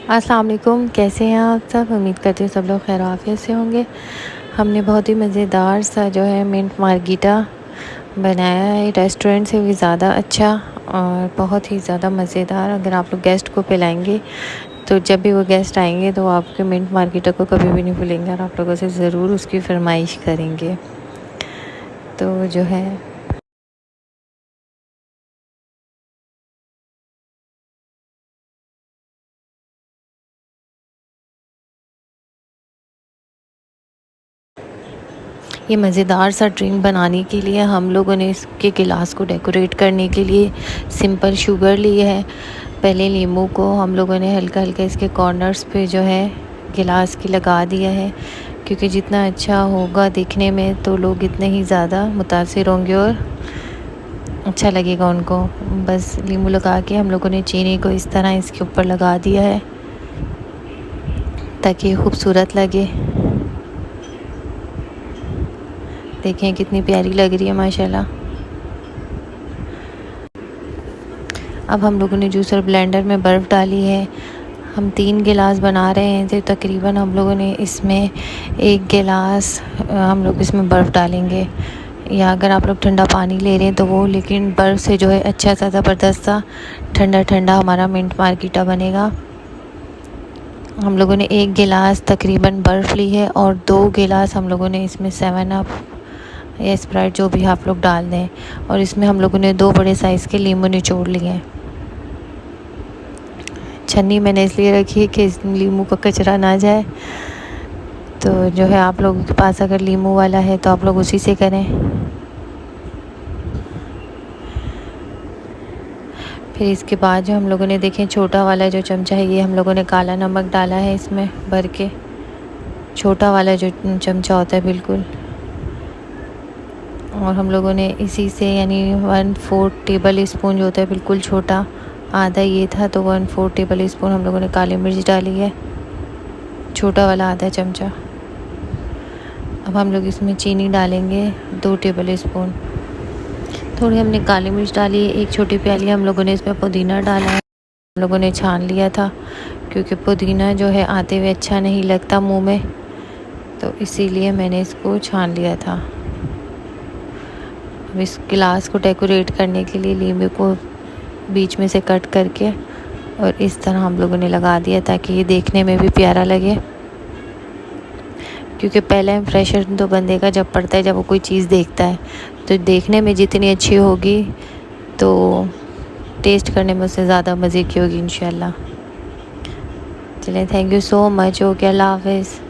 अस्सलाम वालेकुम, कैसे हैं आप सब। उम्मीद करती हूँ सब लोग खैर आफियत से होंगे। हमने बहुत ही मज़ेदार सा जो है मिंट मार्गीटा बनाया है, रेस्टोरेंट से भी ज़्यादा अच्छा और बहुत ही ज़्यादा मज़ेदार। अगर आप लोग गेस्ट को पिलाएंगे तो जब भी वो गेस्ट आएंगे तो आपके मिंट मार्गीटा को कभी भी नहीं भूलेंगे और आप लोगों से ज़रूर उसकी फरमाइश करेंगे। तो जो है ये मज़ेदार सा ड्रिंक बनाने के लिए हम लोगों ने इसके गिलास को डेकोरेट करने के लिए सिंपल शुगर ली है। पहले नींबू को हम लोगों ने हल्का हल्का इसके कॉर्नर्स पे जो है गिलास की लगा दिया है, क्योंकि जितना अच्छा होगा दिखने में तो लोग इतने ही ज़्यादा मुतासिर होंगे और अच्छा लगेगा उनको। बस नींबू लगा के हम लोगों ने चीनी को इस तरह इसके ऊपर लगा दिया है ताकि खूबसूरत लगे। देखें कितनी प्यारी लग रही है माशाल्लाह। अब हम लोगों ने जूसर ब्लेंडर में बर्फ़ डाली है। हम 3 गिलास बना रहे हैं तो तकरीबन हम लोगों ने इसमें 1 गिलास हम लोग इसमें बर्फ़ डालेंगे, या अगर आप लोग ठंडा पानी ले रहे हैं तो वो, लेकिन बर्फ़ से जो है अच्छा सा ज़बरदस्त सा ठंडा ठंडा हमारा मिंट मार्गीटा बनेगा। हम लोगों ने 1 गिलास तकरीबन बर्फ़ ली है और 2 गिलास हम लोगों ने इसमें 7 अप या स्प्राइट जो भी आप लोग डाल दें, और इसमें हम लोगों ने 2 बड़े साइज़ के नींबू निचोड़ लिए हैं। छन्नी मैंने इसलिए रखी है कि नींबू का कचरा ना जाए। तो जो है आप लोगों के पास अगर नींबू वाला है तो आप लोग उसी से करें। फिर इसके बाद जो हम लोगों ने देखें छोटा वाला जो चमचा है, ये हम लोगों ने काला नमक डाला है इसमें भर के, छोटा वाला जो चमचा होता है बिल्कुल। और हम लोगों ने इसी से यानी 1/4 टेबल स्पून जो होता है बिल्कुल छोटा, आधा ये था तो 1/4 टेबल स्पून हम लोगों ने काली मिर्च डाली है, छोटा वाला आधा चमचा। अब हम लोग इसमें चीनी डालेंगे 2 टेबल स्पून। थोड़ी हमने काली मिर्च डाली है, 1 छोटी प्याली हम लोगों ने इसमें पुदीना डाला है। हम लोगों ने छान लिया था क्योंकि पुदीना जो है आते हुए अच्छा नहीं लगता मुंह में, तो इसीलिए मैंने इसको छान लिया था। अब इस गिलास को डेकोरेट करने के लिए नींबू को बीच में से कट करके और इस तरह हम लोगों ने लगा दिया ताकि ये देखने में भी प्यारा लगे, क्योंकि पहला इम्प्रेशन तो बंदे का जब पड़ता है जब वो कोई चीज़ देखता है, तो देखने में जितनी अच्छी होगी तो टेस्ट करने में उससे ज़्यादा मज़े की होगी इंशाल्लाह। चलें, thank you so much. Okay, अल्लाह हाफ़िज़।